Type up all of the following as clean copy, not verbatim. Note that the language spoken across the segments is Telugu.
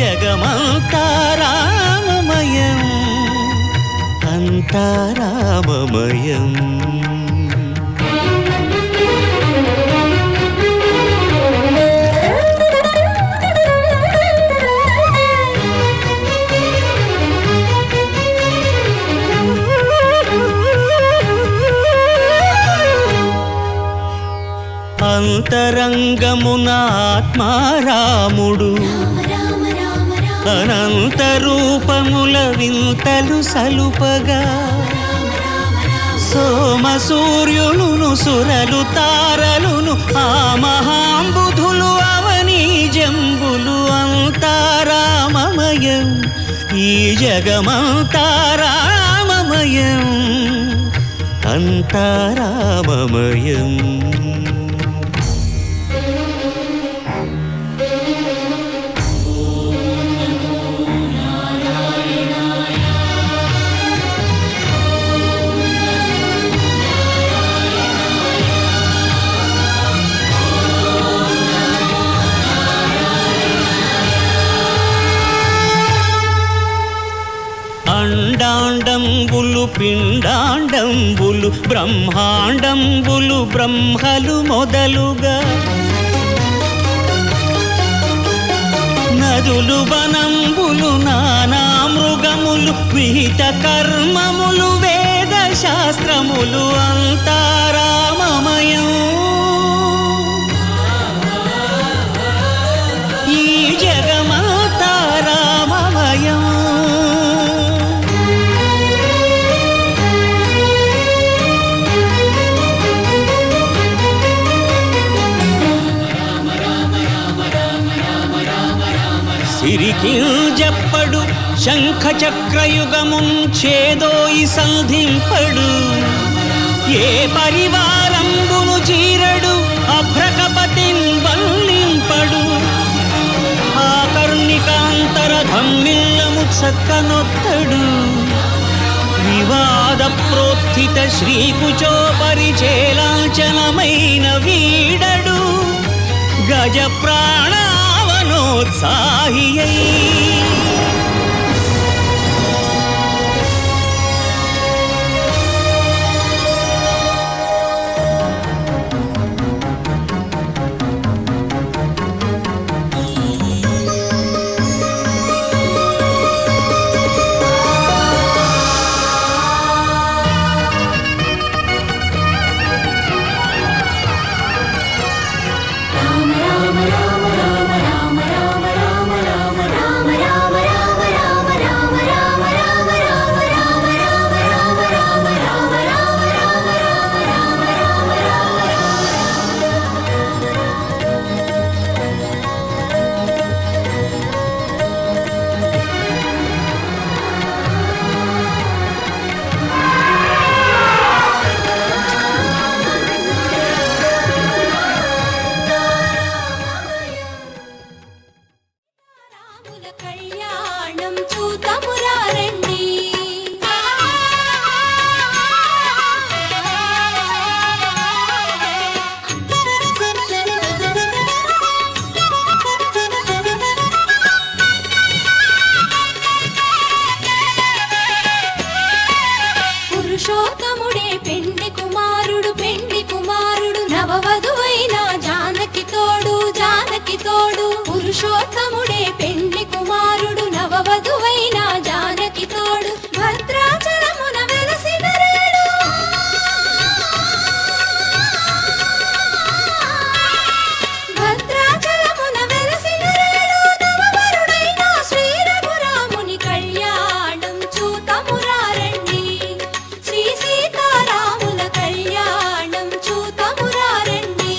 జగమంతా రామమయం అంతా రామమయం. అంతరంగమున ఆత్మారాముడు అనంత రూపముల వింతలు సలుపగా సోమ సూర్యులును సురలు తారలును ఆ మహాంబుధులు అవనీ జంబులు అంతా రామమయం ఈ జగమంతా రామమయం అంతా రామమయం. అండాండంబులు పిండాండంబులు బ్రహ్మాండంబులు బ్రహ్మలు మొదలుగా నదులు వనంబులు నానా మృగములు విహిత కర్మములు వేద శాస్త్రములు అంతా రామమయం ఈ జగమంతా రామమయం. సిరికింజప్పడు శంఖ చక్రయుగముంచేదోయి సంధింపడు ఏ పరివారంబును చీరడు అభ్రకపతిన్ వల్లింపడు ఆ కర్ణికాంతర ధమ్మిల్లము చక్కనొత్తడు వివాద ప్రోత్థిత శ్రీకుచో పరిచేలాంచనమైన వీడడు గజ ప్రాణావనోత్సాహియై పురుషోత్తముడే పెండ్లి కుమారుడు నవవధువైన జానకి తోడు భద్రాచలమున వెలసిన రేడు భద్రాచలమున వెలసిన రేడు నవవరుడైన శ్రీ రఘురాముని కళ్యాణం చూతమురారండి శ్రీ సీతారాముల కళ్యాణం చూతమురారండి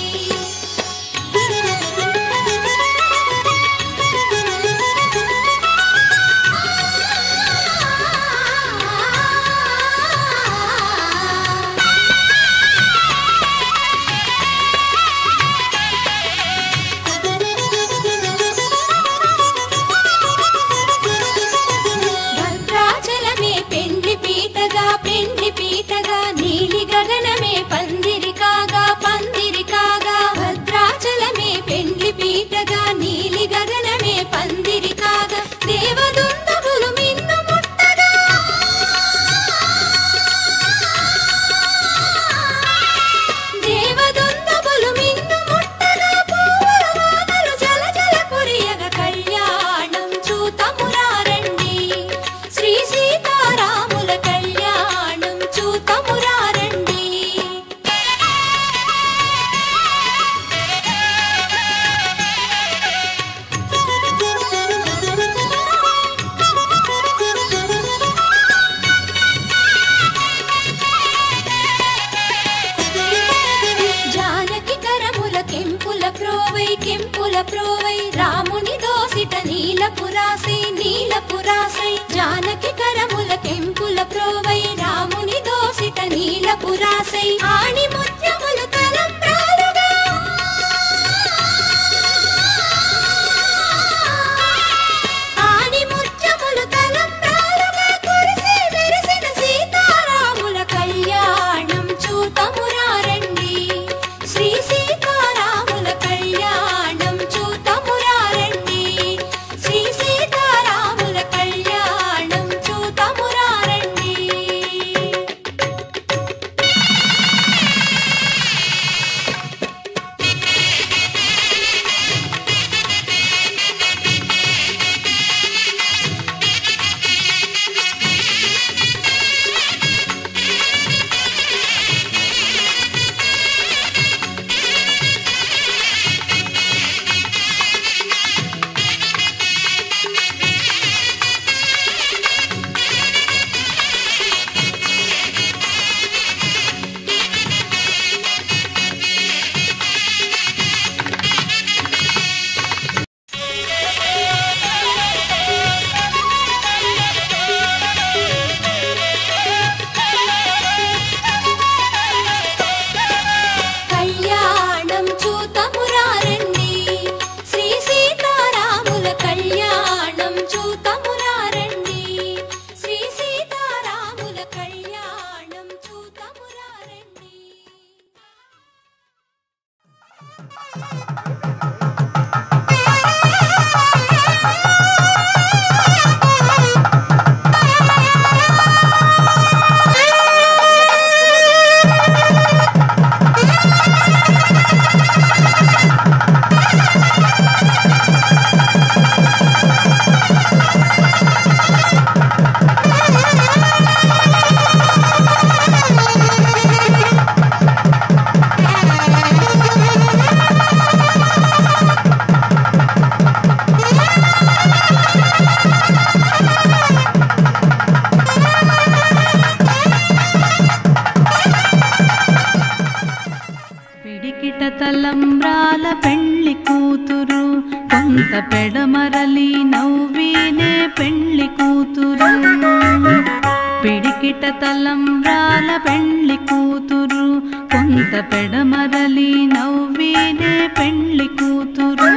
కెంపుల ప్రోవై రాముని దోసిట నీలపురాసై జానకి కరముల కెంపుల ప్రోవై రాముని దోసిట నీలపురాసై ఆణి ముత్యములు తలంబ్రాలుగా ఆణి ముత్యములు తలంబ్రాలుగా కురిసి మెరిసిన సీతారాముల కళ్యాణం చూతమురారండి శ్రీ సీతారాముల కళ్యాణం చూతమురారండి శ్రీ సీతారాముల కళ్యాణం చూతమురారండి. కళ్యాణం చూతమురారండి శ్రీ సీతారాముల కళ్యాణం చూతమురారండి శ్రీ సీతారాముల కళ్యాణం చూతమురారండి. పిడికిట తలంబ్రాల పెళ్లి కూతురు కొంత పెడమరలి నవ్వీనే పెళ్లి కూతురు పిడికిట తలంబ్రాల పెళ్లి కూతురు కొంత పెడమరలి నవ్వీనే పెళ్లి కూతురు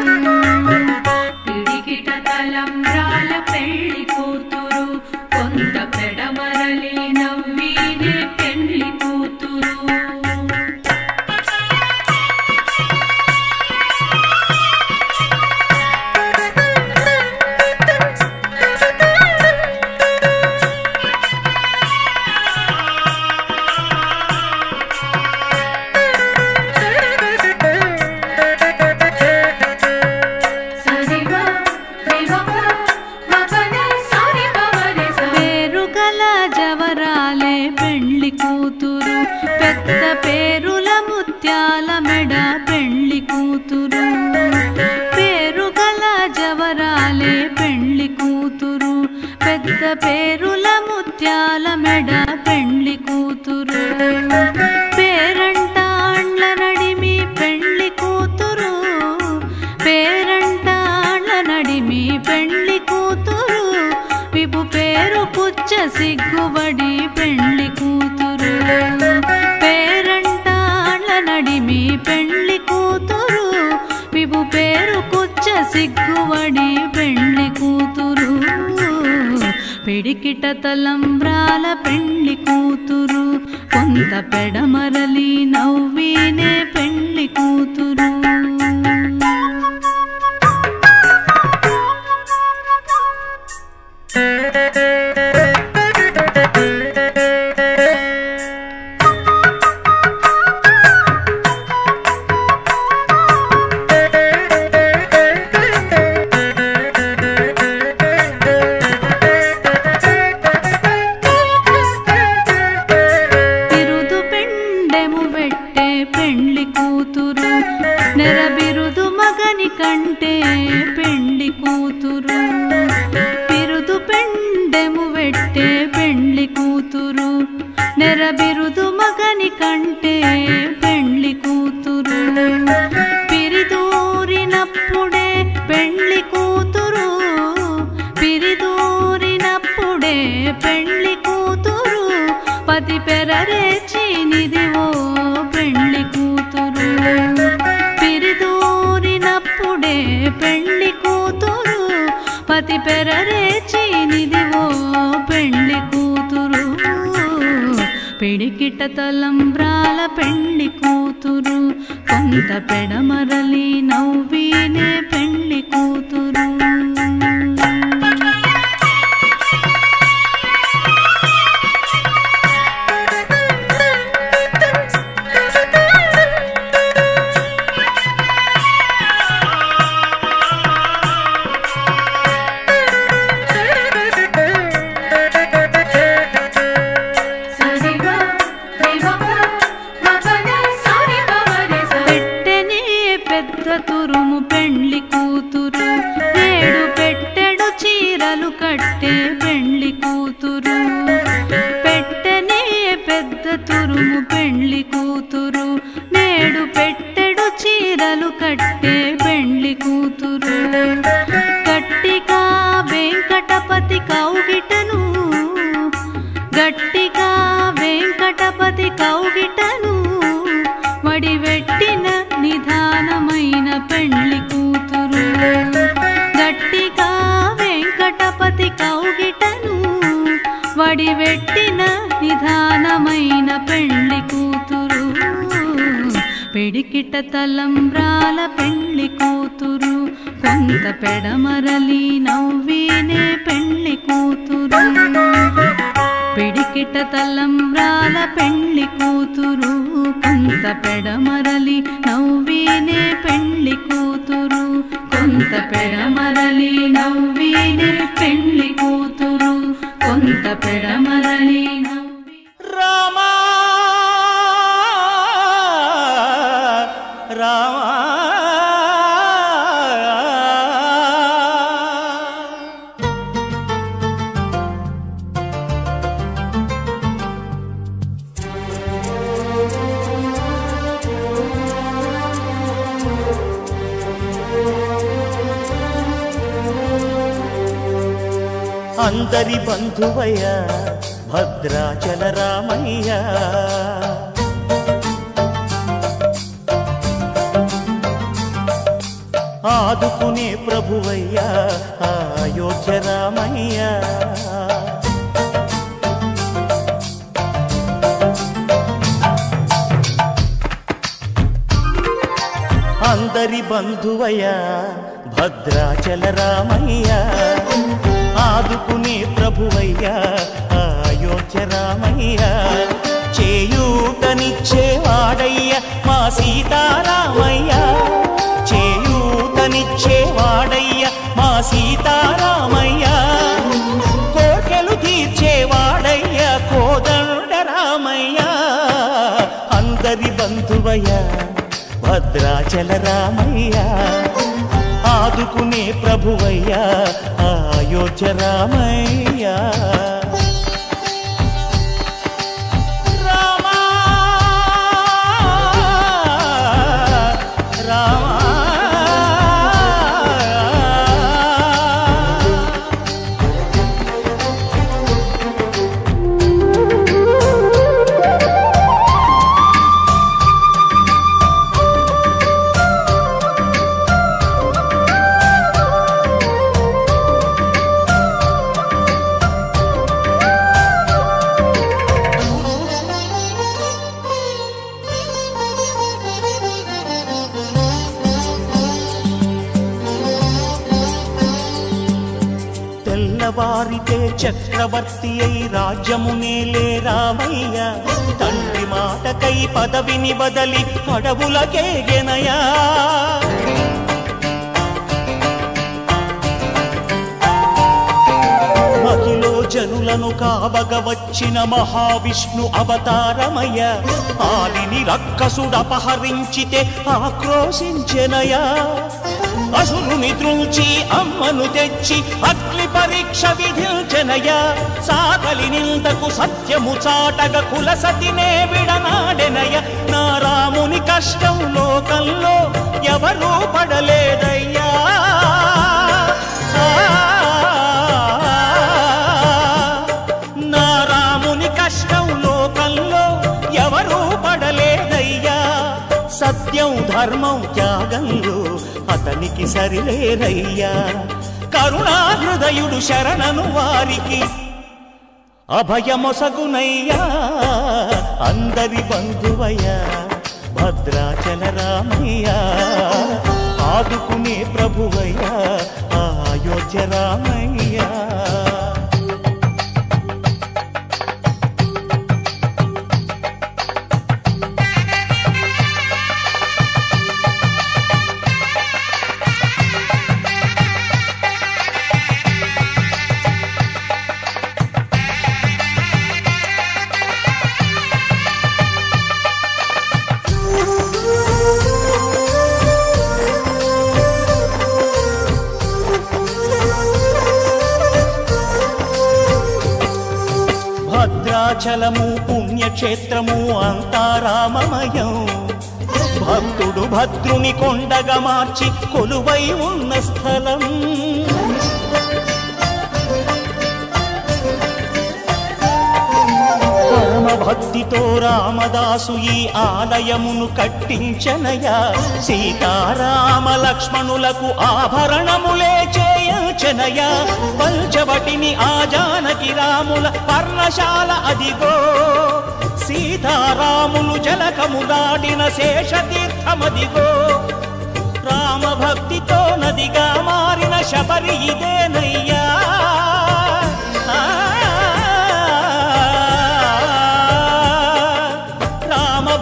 పిడికిట తలంబ్రాల పెళ్లి కూతురు కొంత పెడమరలి నవ్వీనే పెళ్లి కూతురు. పేరుగల జవరాలే పెళ్లి కూతురు పెద్ద పేరుల ముత్యాల మెడ పెళ్లి కూతురు పేరుగల జవరాలే పెళ్లి కూతురు పెద్ద పేరుల ముత్యాల మెడ పెళ్లి కూతురు పేరంటాండ్ల నడిమి పెళ్లి కూతురు పేరంటాండ్ల నడిమి పెళ్లి కూతురు విపు పేరు పుచ్చ సిగ్గుబడి పెళ్లి కూతురు పేరంటాండ్ల నడిమి పెళ్లి కూతురు విపు పేరు కుచ్చ సిగ్గుబడి పెళ్లి కూతురు పిడికిట తలంబ్రాల పెళ్లి కూతురు కొంత పెడమరలి నవ్వీనే పెళ్లి కూతురు. బిరుదు పెండెము పెట్టే పెళ్లి కూతురు నెరబిరుదు మగని కంటే పెళ్లి కూతురు బిరుదు పెండెము పెట్టే పెళ్లి కూతురు నెరబిరుదు మగని కంటే పెళ్లి కూతురు పిరిదూరిన పెండ్లి కూతురు పతి పెరరేచినిదివో పెండ్లి కూతురు పిడికిట తలంబ్రాల పెండ్లి కూతురు కొంత పెడమరలి నవ్వినే పెండ్లి కూతురు తురుము పెండ్లి కూతురు నేడు పెట్టెడు చీరలు కట్టే పెండ్లి కూతురు పెట్టెనే పెద్ద తురుము పెండ్లి కూతురు నేడు పెట్టెడు చీరలు కట్టే పెండ్లి కూతురు గట్టిగా వెంకటపతి కౌగిటను గట్టిగా వెంకటపతి కౌగిటను వడివెట్టిన నిధానమైన పెండ్లి కూతురు గట్టిగా వెంకటపతి కౌగిటను వడివెట్టిన నిధానమైన పెండ్లి కూతురు పిడికిట తలంబ్రాల పెండ్లి కూతురు కొంత పెడమరలి నవ్వినే పెండ్లి కూతురు పిడికిట తలంబ్రాల పెండ్లి కూతురు కొంత పెడమరలి నవ్వినే పెండ్లి కూతురు కొంత పెడమరలి నవ్వినే పెండ్లి కూతురు కొంత పెడమరలి రామా రామా అందరి బంధువయ్య భద్రాచల రామయ్య ఆదుకునే ప్రభువయ్య అయోధ్య రామయ్య అందరి బంధువయ్య భద్రాచల రామయ్య ఆదుకునే ప్రభువయ్య అయోధ్య రామయ్య చేయూతనిచ్చేవాడయ్య మా సీతారామయ్య చేయూతనిచ్చేవాడయ్య మా సీతారామయ్య కోర్కెలు తీర్చేవాడయ్య కోదండ రామయ్య అందరి బంధువయ్య భద్రాచల రామయ్య ఆదుకునే ప్రభువయ్య అయోధ్య రామయ్య రామా రామా తెల్లవారితే చక్రవర్తి అయి రాజ్యమునేలే రామయ్య తండ్రి మాటకై పదవిని బదలి అడవులకేగెనయా మహిలో జనులను కావగ వచ్చిన మహావిష్ణు అవతారమయ్య ఆలిని రక్కసుడపహరించితే ఆక్రోశించెనయా అసురుని ద్రుంచి అమ్మను తెచ్చి అగ్ని పరీక్ష విధించెనయ సాగలి నిందకు సత్యము చాటగ కుల సతినే విడనాడెనయ నా రాముని కష్టం లోకంలో ఎవరూ పడలేదయ్యా నా రాముని కష్టం లోకంలో ఎవరూ పడలేదయ్యా సత్యం ధర్మం త్యాగంలో అతనికి సరిలేరయ్యా. కరుణా హృదయుడు శరణను వారికి అభయమొసగునయ్యా. అందరి బంధువయ్యా భద్రాచల రామయ్యా, ఆదుకునే ప్రభువయ్యా అయోధ్య రామయ్యా. భద్రాచలము పుణ్యక్షేత్రము అంతా రామమయం. భక్తుడు భద్రుని కొండగా మార్చి కొలువై ఉన్న స్థలం. పరమ భక్తితో రామదాసు ఈ ఆలయమును కట్టించనయా. సీతారామ లక్ష్మణులకు ఆభరణములే చేయించనయా. పంచవటిని ఆ జానకి రాముల పర్ణశాల అదిగో. సీతారాములు జలకము దాడిన శేషతీర్థమదిగో. రామభక్తితో నదిగా మారిన శబరి ఇదేనయ్యా.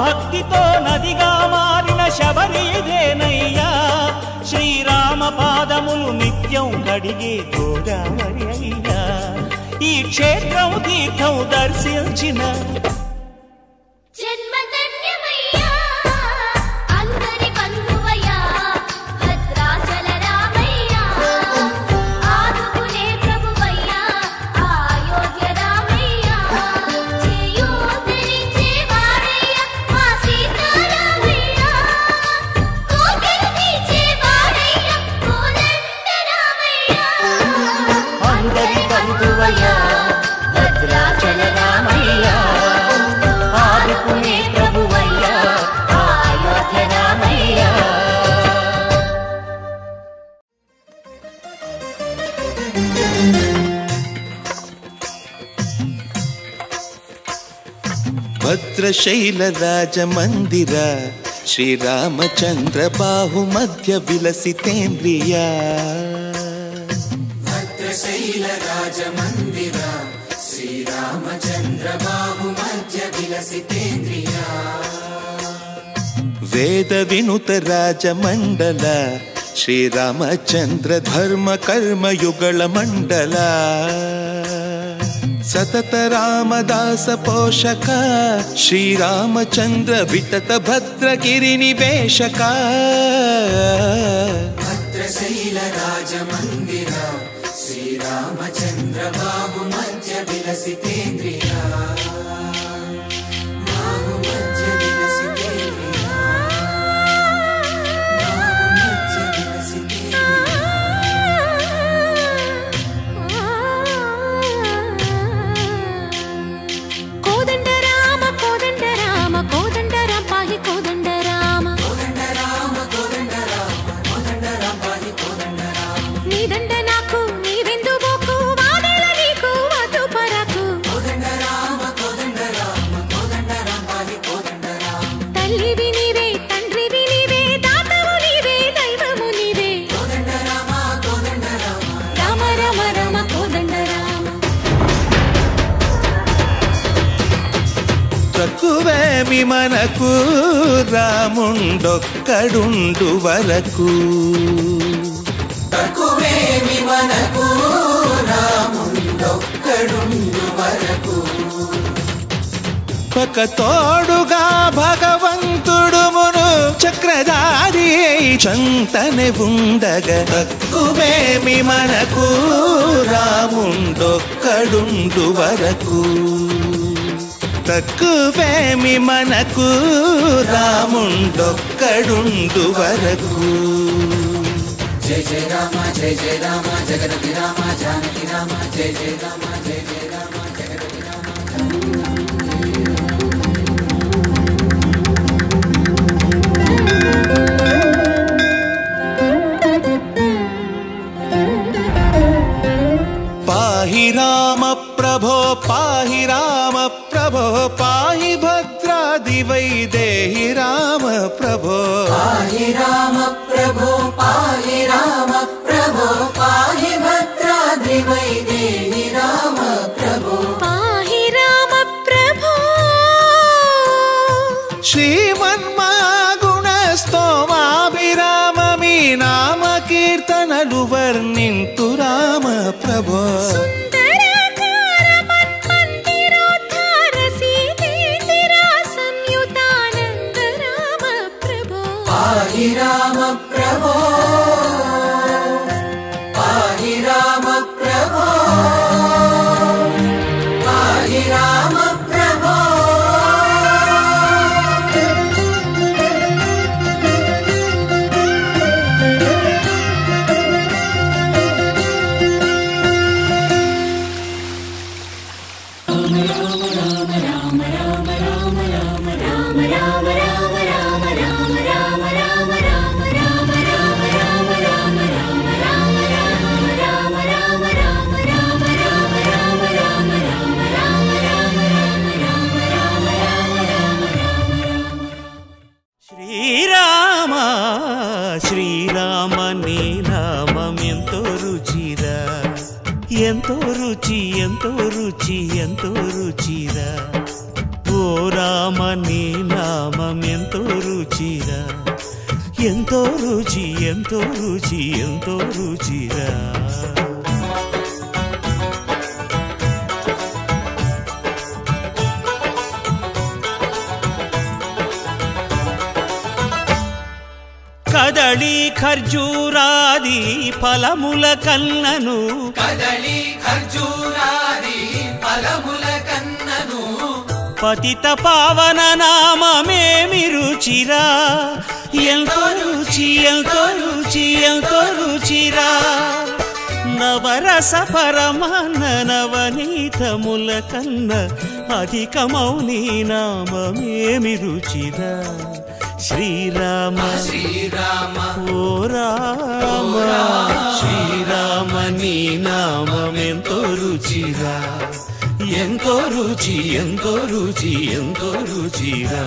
భక్తితో నదిగా మారిన శబరి ఇదేనయ్యా. శ్రీరామ పాదములు నిత్యం కడిగే గోదావరి అయ్యా. ఈ క్షేత్రం తీర్థం దర్శించిన భద్రశైల రాజమందిర శ్రీరామచంద్ర బాహుమధ్య విలసితేంద్రియ. భద్రశైల రాజమందిర శ్రీరామచంద్ర బాహుమధ్య విలసితేంద్రియ. వేద వినుత రాజమండల శ్రీరామచంద్ర ధర్మ కర్మయుగళ మండల. సతత రామదాస పోషక శ్రీరామచంద్ర వితత భద్రగిరి నివేశక. భద్రశైల రాజమందిర శ్రీరామచంద్ర బాహుమధ్య విలసితేంద్రియ. బాహుమధ్య విలసితేంద్రియ. బాహుమధ్య విలసితేంద్రియ. తక్కువేమి మనకు రాముండొక్కడుండు వరకు. తక్కువేమి మనకు రాముండొక్కడుండు వరకు. పక తోడుగా భగవంతుడు మును చక్రధారి చంతనే ఉండగా. తక్కువేమి మనకు రాముండొక్కడుండు వరకు. తక్కువేమి మనకు రాముండొక్కడుండు వరకు. జయ జయ రామ జయ జయ రామ జగదపి రామ జానకి రామ జయ జయ రామ జయ జయ రామ జగదపి రామ. రామ ప్రభో పాహి రామ ప్రభో పాహి భద్రాది వైదేహి రామ ప్రభో పాహి రామ ప్రభో పాహి రామ ప్రభో పాహి భద్రాద్రి వైదేహి రామ ప్రభో పాహి రామ ప్రభో శ్రీమన్మాగుణ స్తోమాభిరామ మీ నామ కీర్తనలు వర్ణింతు రామ ప్రభో సుందరాకార మన్మందిరోద్ధార సీతేందిరా సంయుతానంద రామ ప్రభో పాహి రామ ప్రభో పాహి రామ ప్రభో పాహి రామ ప్రభో శ్రీరామ శ్రీరామ నీ నామం ఎంతో రుచిరా ఎంతో రుచి ఎంతో రుచి ఎంతో రుచిరా ఓ రామ నీ నామం ఎంతో రుచిరా ఎంతో రుచి ఎంతో రుచి ఎంతో రుచిరా కదళి ఖర్జూరాది ఫలముల కన్నను కదళి ఖర్జూరాది ఫలముల కన్నను పతిత పావన నామమేమి రుచిరా ఎంతో రుచి ఎంతో రుచి ఎంతో రుచిరా నవరస పరమాన్న నవనీతముల కన్న అధికమౌని నామమేమి రుచిరా శ్రీరామ శ్రీరామ ఓ రామ శ్రీరామ నీ నామం ఎంతో రుచిరా ఎంతో రుచి ఎంతో రుచి ఎంతో రుచిరా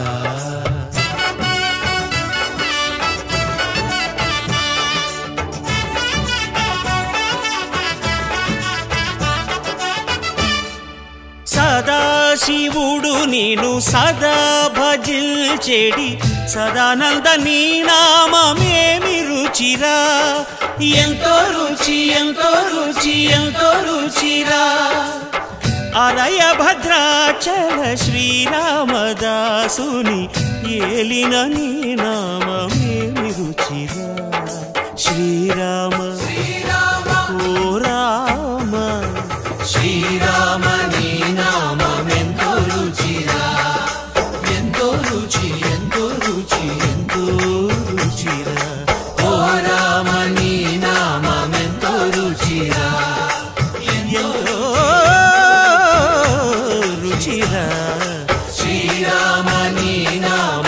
సదాశివుడు నేను సదా భజిల్చెడి సదానంద నీ నామమేమి రుచిరా ఎంతో రుచి ఎంతో రుచి ఎంతో రుచిరా అరయ భద్రాచల శ్రీరామదాసుని ఏలిన నీ నామమేమి రుచిరా శ్రీరామ ఓ రామ శ్రీరామ నీ నామం ఎంతో రుచిరా ఎంతో రుచి ఎంతో రుచి ఎంతో రుచిరా ఓ రామ నీ నామం ఎంతో రుచిరా ఎంతో రుచిరా శ్రీరామ నీ నామం